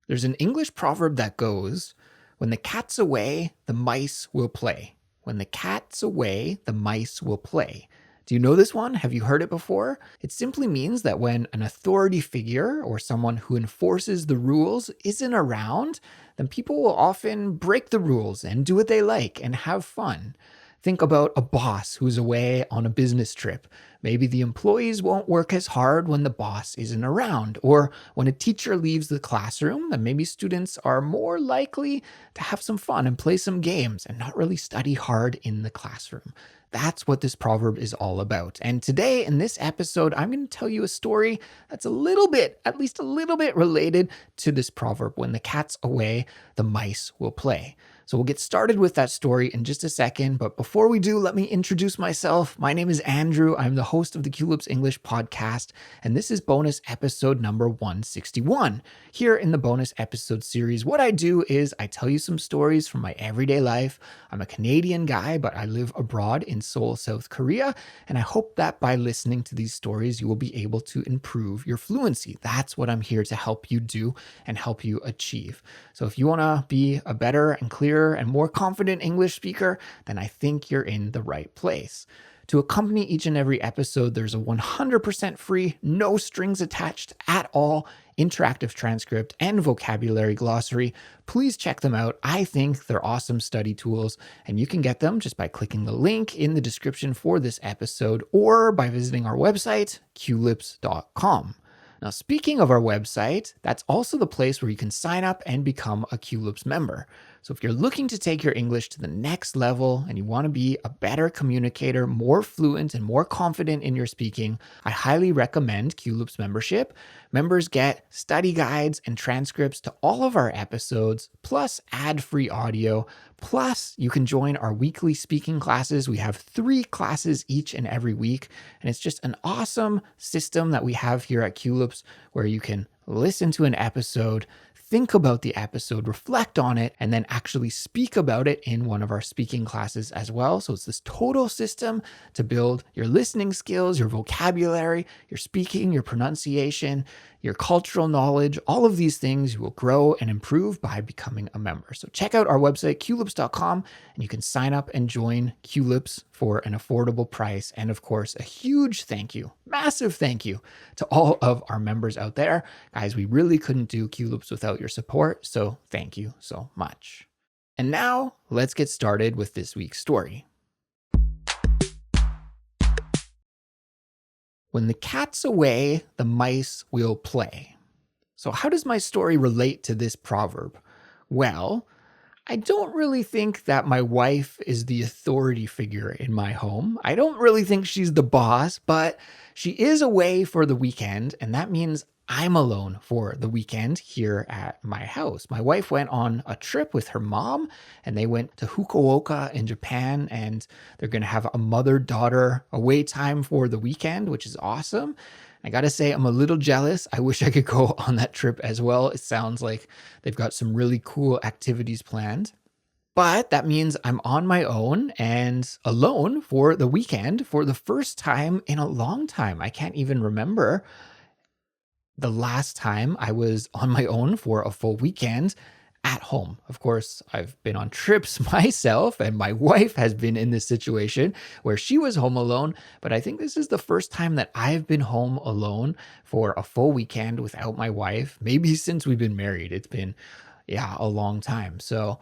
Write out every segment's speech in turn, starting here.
There's an English proverb that goes, when the cat's away, the mice will play. When the cat's away, the mice will play. Do you know this one? Have you heard it before? It simply means that when an authority figure or someone who enforces the rules isn't around, then people will often break the rules and do what they like and have fun. Think about a boss who's away on a business trip. Maybe the employees won't work as hard when the boss isn't around. Or when a teacher leaves the classroom, then maybe students are more likely to have some fun and play some games and not really study hard in the classroom. That's what this proverb is all about. And today in this episode, I'm going to tell you a story that's at least a little bit related to this proverb. When the cat's away, the mice will play. So we'll get started with that story in just a second. But before we do, let me introduce myself. My name is Andrew. I'm the host of the Culips English podcast, and this is bonus episode number 161. Here in the bonus episode series, what I do is I tell you some stories from my everyday life. I'm a Canadian guy, but I live abroad in Seoul, South Korea, and I hope that by listening to these stories, you will be able to improve your fluency. That's what I'm here to help you do and help you achieve. So if you want to be a better and clearer and more confident English speaker, then I think you're in the right place. To accompany each and every episode, there's a 100% free, no strings attached at all, interactive transcript and vocabulary glossary. Please check them out. I think they're awesome study tools, and you can get them just by clicking the link in the description for this episode or by visiting our website, culips.com. Now, speaking of our website, that's also the place where you can sign up and become a Culips member. So if you're looking to take your English to the next level and you want to be a better communicator, more fluent and more confident in your speaking, I highly recommend Culips membership. Members get study guides and transcripts to all of our episodes, plus ad-free audio, plus you can join our weekly speaking classes. We have 3 classes each and every week, and it's just an awesome system that we have here at Culips where you can listen to an episode, think about the episode, reflect on it, and then actually speak about it in one of our speaking classes as well. So it's this total system to build your listening skills, your vocabulary, your speaking, your pronunciation, your cultural knowledge. All of these things you will grow and improve by becoming a member. So check out our website, culips.com, and you can sign up and join Culips for an affordable price. And of course, a huge thank you, massive thank you to all of our members out there. Guys, we really couldn't do Culips without your support, so thank you so much. And now, let's get started with this week's story. When the cat's away, the mice will play. So how does my story relate to this proverb? Well, I don't really think that my wife is the authority figure in my home. I don't really think she's the boss, but she is away for the weekend, and that means I'm alone for the weekend here at my house. My wife went on a trip with her mom, and they went to Fukuoka in Japan, and they're going to have a mother-daughter away time for the weekend, which is awesome. I gotta say, I'm a little jealous. I wish I could go on that trip as well. It sounds like they've got some really cool activities planned. But that means I'm on my own and alone for the weekend for the first time in a long time. I can't even remember the last time I was on my own for a full weekend at home. Of course, I've been on trips myself, and my wife has been in this situation where she was home alone, but I think this is the first time that I've been home alone for a full weekend without my wife. Maybe since we've been married. It's been, a long time. So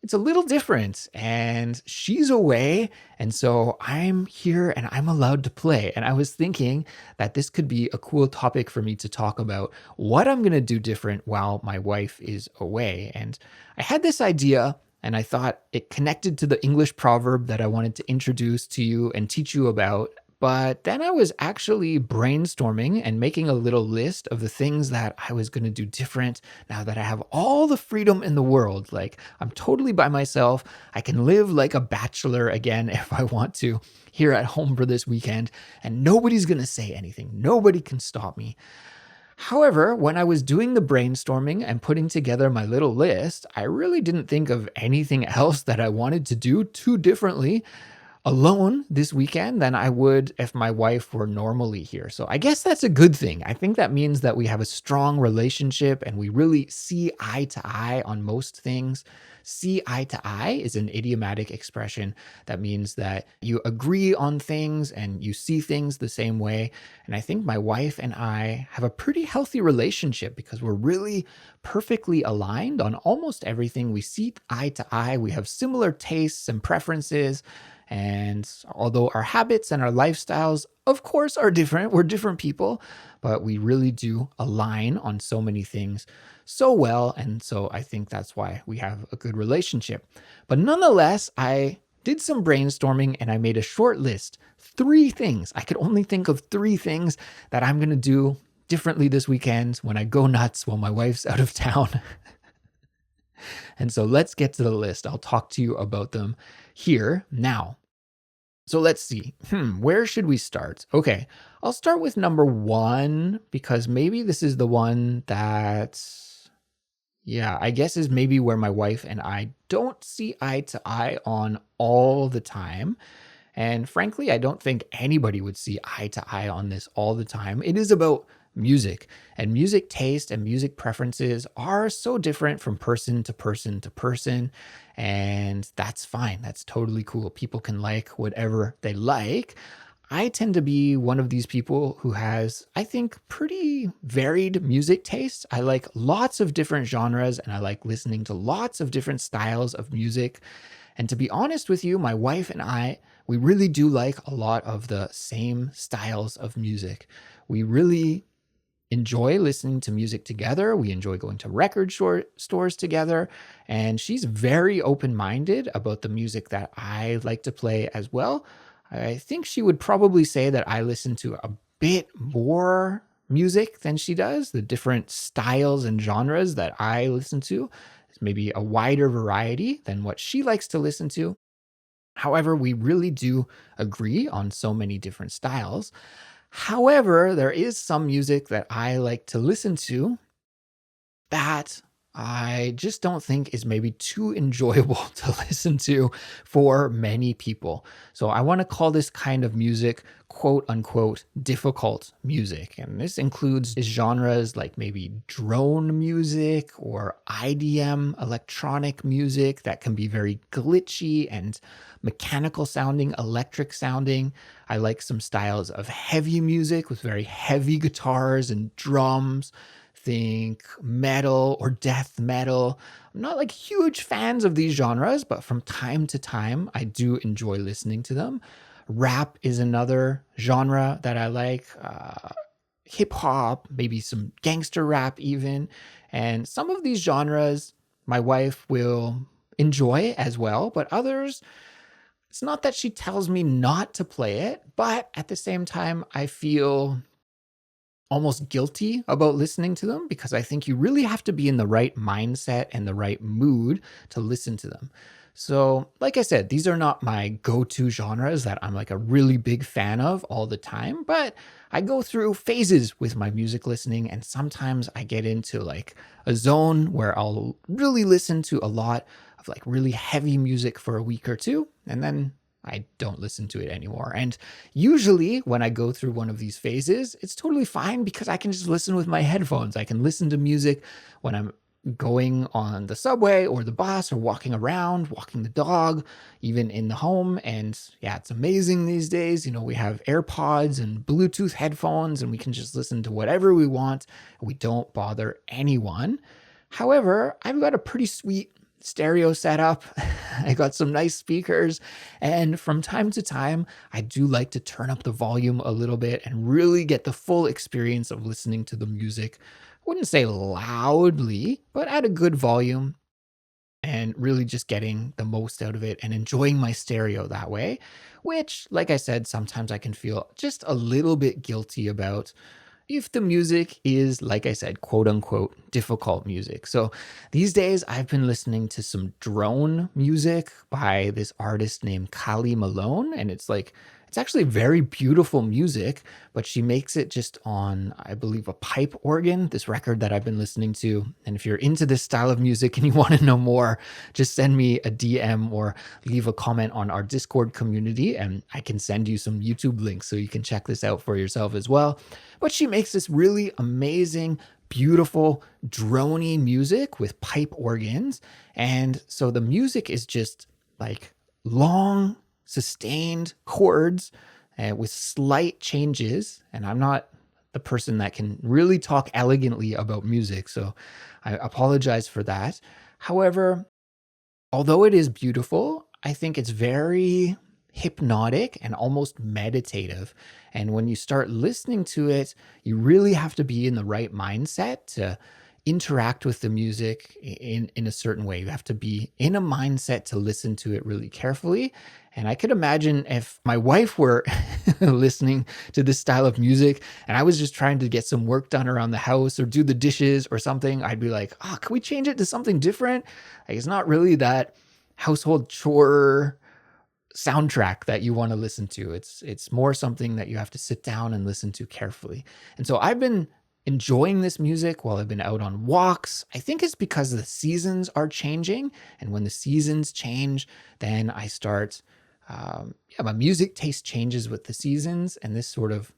it's a little different, and she's away, and so I'm here and I'm allowed to play. And I was thinking that this could be a cool topic for me to talk about what I'm going to do different while my wife is away. And I had this idea, and I thought it connected to the English proverb that I wanted to introduce to you and teach you about. But then I was actually brainstorming and making a little list of the things that I was going to do different now that I have all the freedom in the world. Like, I'm totally by myself. I can live like a bachelor again if I want to here at home for this weekend, and nobody's going to say anything. Nobody can stop me. However, when I was doing the brainstorming and putting together my little list, I really didn't think of anything else that I wanted to do too differently. alone this weekend than I would if my wife were normally here. So I guess that's a good thing. I think that means that we have a strong relationship and we really see eye to eye on most things. See eye to eye is an idiomatic expression that means that you agree on things and you see things the same way. And I think my wife and I have a pretty healthy relationship because we're really perfectly aligned on almost everything. We see eye to eye. We have similar tastes and preferences. And although our habits and our lifestyles, of course, are different, we're different people, but we really do align on so many things so well. And so I think that's why we have a good relationship. But nonetheless, I did some brainstorming and I made a short list. 3 things. I could only think of 3 things that I'm going to do differently this weekend when I go nuts while my wife's out of town. And so let's get to the list. I'll talk to you about them here now. So let's see. Where should we start? Okay, I'll start with number 1 because maybe this is the one that, I guess is maybe where my wife and I don't see eye to eye on all the time. And frankly, I don't think anybody would see eye to eye on this all the time. It is about music, and music taste and music preferences are so different from person to person to person. And that's fine. That's totally cool. People can like whatever they like. I tend to be one of these people who has, I think, pretty varied music tastes. I like lots of different genres and I like listening to lots of different styles of music. And to be honest with you, my wife and I, we really do like a lot of the same styles of music. We really enjoy listening to music together. We enjoy going to record stores together. And she's very open-minded about the music that I like to play as well. I think she would probably say that I listen to a bit more music than she does. The different styles and genres that I listen to is maybe a wider variety than what she likes to listen to. However, we really do agree on so many different styles. However, there is some music that I like to listen to that I just don't think is maybe too enjoyable to listen to for many people. So I want to call this kind of music quote unquote difficult music. And this includes genres like maybe drone music or IDM electronic music that can be very glitchy and mechanical sounding, electric sounding. I like some styles of heavy music with very heavy guitars and drums. Think metal or death metal. I'm not like huge fans of these genres, but from time to time, I do enjoy listening to them. Rap is another genre that I like. Hip hop, maybe some gangster rap even. And some of these genres, my wife will enjoy as well, but others, it's not that she tells me not to play it, but at the same time, I feel almost guilty about listening to them because I think you really have to be in the right mindset and the right mood to listen to them. So, like I said, these are not my go-to genres that I'm like a really big fan of all the time, but I go through phases with my music listening, and sometimes I get into like a zone where I'll really listen to a lot of like really heavy music for a week or two, and then I don't listen to it anymore. And usually when I go through one of these phases, it's totally fine because I can just listen with my headphones. I can listen to music when I'm going on the subway or the bus or walking around, walking the dog, even in the home. And yeah, it's amazing these days. You know, we have AirPods and Bluetooth headphones and we can just listen to whatever we want. We don't bother anyone. However, I've got a pretty sweet stereo setup. I got some nice speakers, and from time to time, I do like to turn up the volume a little bit and really get the full experience of listening to the music. I wouldn't say loudly, but at a good volume, and really just getting the most out of it and enjoying my stereo that way, which, like I said, sometimes I can feel just a little bit guilty about if the music is, like I said, quote unquote, difficult music. So these days I've been listening to some drone music by this artist named Kali Malone. And it's like It's actually very beautiful music, but she makes it just on, I believe, a pipe organ, this record that I've been listening to. And if you're into this style of music and you want to know more, just send me a DM or leave a comment on our Discord community, and I can send you some YouTube links so you can check this out for yourself as well. But she makes this really amazing, beautiful, drony music with pipe organs. And so the music is just like long, sustained chords with slight changes. And I'm not the person that can really talk elegantly about music, so I apologize for that. However, although it is beautiful, I think it's very hypnotic and almost meditative. And when you start listening to it, you really have to be in the right mindset to interact with the music in a certain way. You have to be in a mindset to listen to it really carefully. And I could imagine if my wife were listening to this style of music and I was just trying to get some work done around the house or do the dishes or something, I'd be like, oh, can we change it to something different? Like, it's not really that household chore soundtrack that you want to listen to. It's more something that you have to sit down and listen to carefully. And so I've been enjoying this music while I've been out on walks. I think it's because the seasons are changing. And when the seasons change, then I start, my music taste changes with the seasons. And this sort of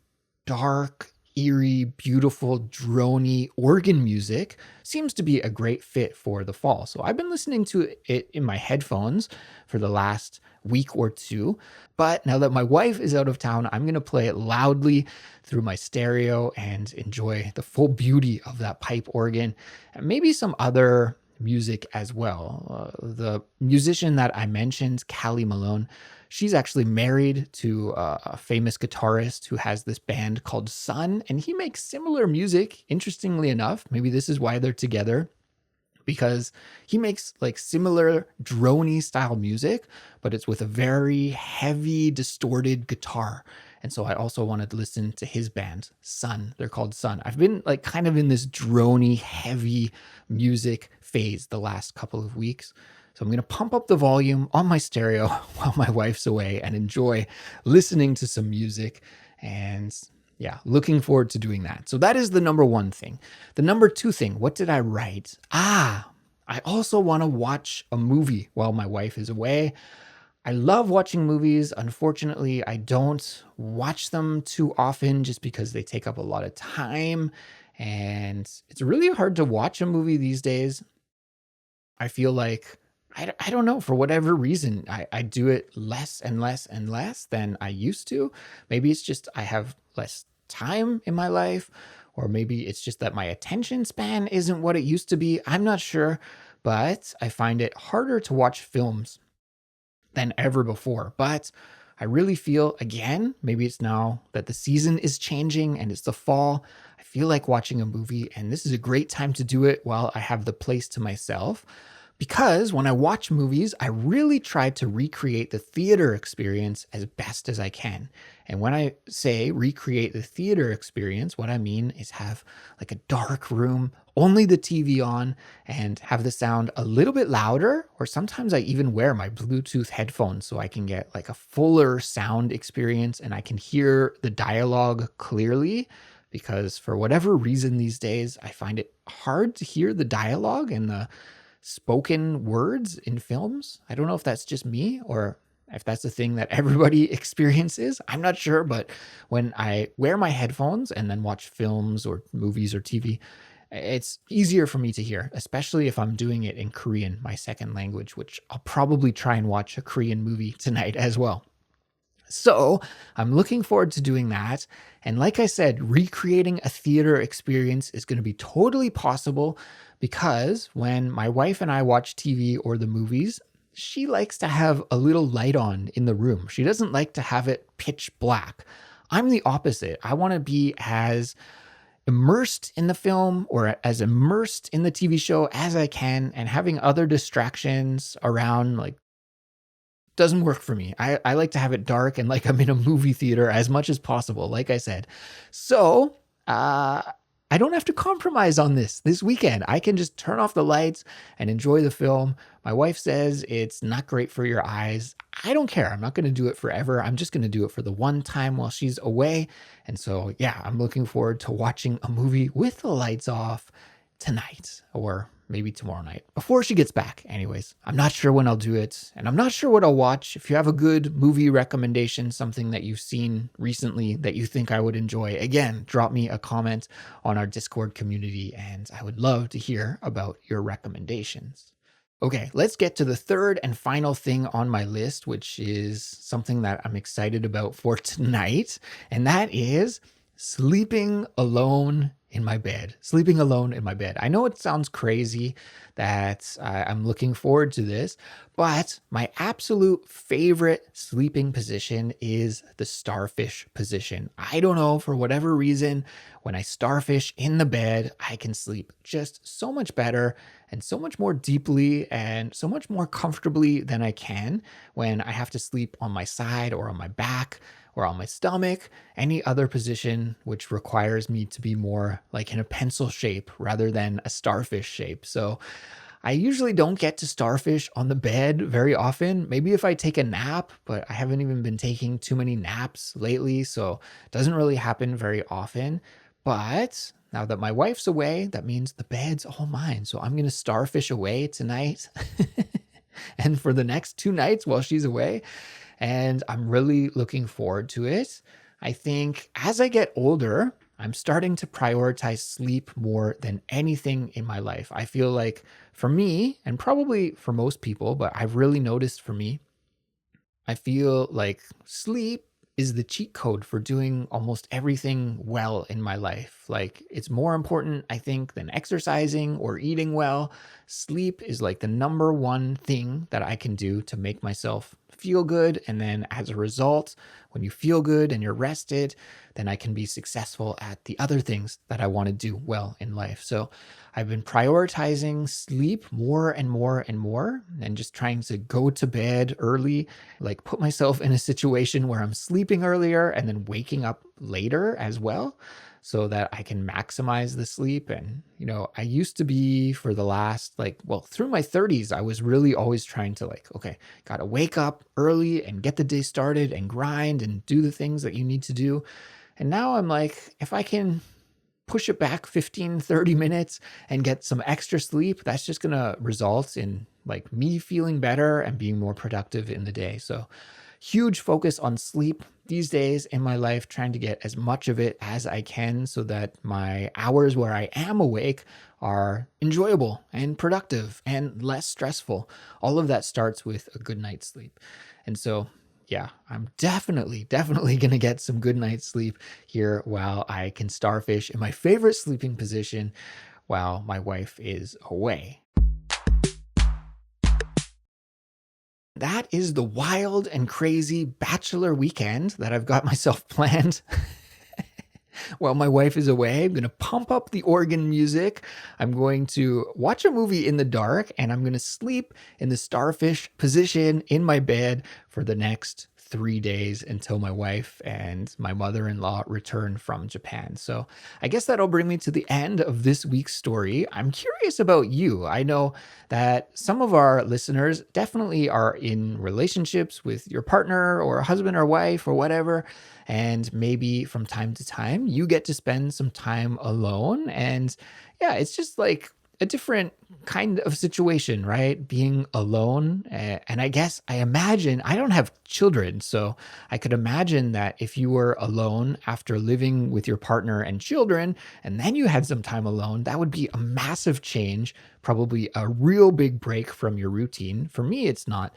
dark, eerie, beautiful, drony organ music seems to be a great fit for the fall. So I've been listening to it in my headphones for the last week or two. But now that my wife is out of town, I'm going to play it loudly through my stereo and enjoy the full beauty of that pipe organ and maybe some other music as well. The musician that I mentioned, Callie Malone, she's actually married to a famous guitarist who has this band called Sun, and he makes similar music, interestingly enough. Maybe this is why they're together, because he makes like similar drony style music, but it's with a very heavy, distorted guitar. And so I also wanted to listen to his band, Sun. They're called Sun. I've been like kind of in this drony, heavy music phase the last couple of weeks. So I'm going to pump up the volume on my stereo while my wife's away and enjoy listening to some music. And yeah, looking forward to doing that. So that is the number one thing. The number two thing, what did I write? I also want to watch a movie while my wife is away. I love watching movies. Unfortunately, I don't watch them too often just because they take up a lot of time. And it's really hard to watch a movie these days. I feel like, I don't know, for whatever reason, I do it less and less and less than I used to. Maybe it's just I have less time in my life, or maybe it's just that my attention span isn't what it used to be. I'm not sure, but I find it harder to watch films than ever before. But I really feel, again, maybe it's now that the season is changing and it's the fall, I feel like watching a movie, and this is a great time to do it while I have the place to myself. Because when I watch movies, I really try to recreate the theater experience as best as I can. And when I say recreate the theater experience, what I mean is have like a dark room, only the TV on, and have the sound a little bit louder. Or sometimes I even wear my Bluetooth headphones so I can get like a fuller sound experience and I can hear the dialogue clearly. Because for whatever reason these days, I find it hard to hear the dialogue and the spoken words in films. I don't know if that's just me or if that's the thing that everybody experiences. I'm not sure, but when I wear my headphones and then watch films or movies or TV, it's easier for me to hear, especially if I'm doing it in Korean, my second language, which I'll probably try and watch a Korean movie tonight as well. So I'm looking forward to doing that. And like I said, recreating a theater experience is going to be totally possible because when my wife and I watch TV or the movies, she likes to have a little light on in the room. She doesn't like to have it pitch black. I'm the opposite. I want to be as immersed in the film or as immersed in the TV show as I can, and having other distractions around like doesn't work for me. I like to have it dark and like I'm in a movie theater as much as possible, like I said. So I don't have to compromise on this weekend. I can just turn off the lights and enjoy the film. My wife says it's not great for your eyes. I don't care. I'm not going to do it forever. I'm just going to do it for the one time while she's away. And so, yeah, I'm looking forward to watching a movie with the lights off tonight or maybe tomorrow night before she gets back. Anyways, I'm not sure when I'll do it and I'm not sure what I'll watch. If you have a good movie recommendation, something that you've seen recently that you think I would enjoy, again, drop me a comment on our Discord community and I would love to hear about your recommendations. Okay, let's get to the third and final thing on my list, which is something that I'm excited about for tonight, and that is sleeping alone in my bed. Sleeping alone in my bed. I know it sounds crazy that I'm looking forward to this, but my absolute favorite sleeping position is the starfish position. I don't know, for whatever reason, when I starfish in the bed, I can sleep just so much better and so much more deeply and so much more comfortably than I can when I have to sleep on my side or on my back or on my stomach, any other position which requires me to be more like in a pencil shape rather than a starfish shape. So I usually don't get to starfish on the bed very often. Maybe if I take a nap, but I haven't even been taking too many naps lately, so it doesn't really happen very often. But now that my wife's away, that means the bed's all mine. So I'm going to starfish away tonight and for the next 2 nights while she's away. And I'm really looking forward to it. I think as I get older, I'm starting to prioritize sleep more than anything in my life. I feel like for me, and probably for most people, but I've really noticed for me, I feel like sleep is the cheat code for doing almost everything well in my life. Like it's more important, I think, than exercising or eating well. Sleep is like the number one thing that I can do to make myself feel good. And then as a result, when you feel good and you're rested, then I can be successful at the other things that I want to do well in life. So I've been prioritizing sleep more and more and more, and just trying to go to bed early, like put myself in a situation where I'm sleeping earlier and then waking up later as well, so that I can maximize the sleep. And, I used to be for the last, through my 30s, I was really always trying to okay, got to wake up early and get the day started and grind and do the things that you need to do. And now I'm like, if I can push it back 15, 30 minutes and get some extra sleep, that's just going to result in like me feeling better and being more productive in the day. So huge focus on sleep these days in my life, trying to get as much of it as I can so that my hours where I am awake are enjoyable and productive and less stressful. All of that starts with a good night's sleep. And so yeah, I'm definitely going to get some good night's sleep here while I can starfish in my favorite sleeping position while my wife is away. That is the wild and crazy bachelor weekend that I've got myself planned. While my wife is away, I'm going to pump up the organ music. I'm going to watch a movie in the dark, and I'm going to sleep in the starfish position in my bed for the next 3 days until my wife and my mother-in-law return from Japan. So I guess that'll bring me to the end of this week's story. I'm curious about you. I know that some of our listeners definitely are in relationships with your partner or husband or wife or whatever. And maybe from time to time, you get to spend some time alone. And yeah, it's just like a different kind of situation, right? Being alone. And I imagine, I don't have children, so I could imagine that if you were alone after living with your partner and children, and then you had some time alone, that would be a massive change, probably a real big break from your routine. For me, it's not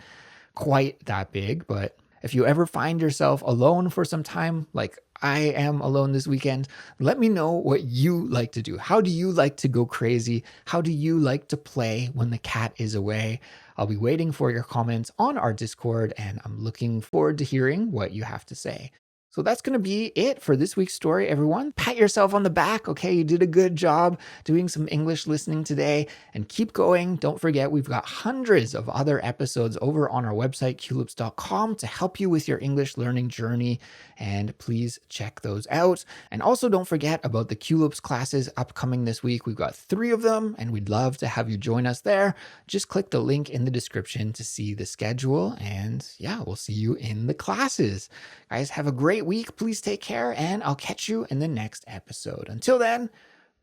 quite that big, but if you ever find yourself alone for some time, like I am alone this weekend, let me know what you like to do. How do you like to go crazy? How do you like to play when the cat is away? I'll be waiting for your comments on our Discord, and I'm looking forward to hearing what you have to say. So that's going to be it for this week's story, everyone. Pat yourself on the back. Okay, you did a good job doing some English listening today, and keep going. Don't forget, we've got hundreds of other episodes over on our website, culips.com, to help you with your English learning journey, and please check those out. And also don't forget about the Culips classes upcoming this week. We've got 3 of them, and we'd love to have you join us there. Just click the link in the description to see the schedule, and yeah, we'll see you in the classes. Guys, have a great week. Please take care, and I'll catch you in the next episode. Until then,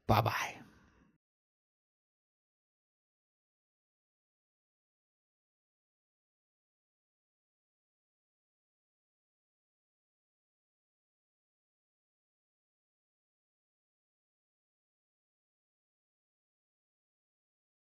bye-bye.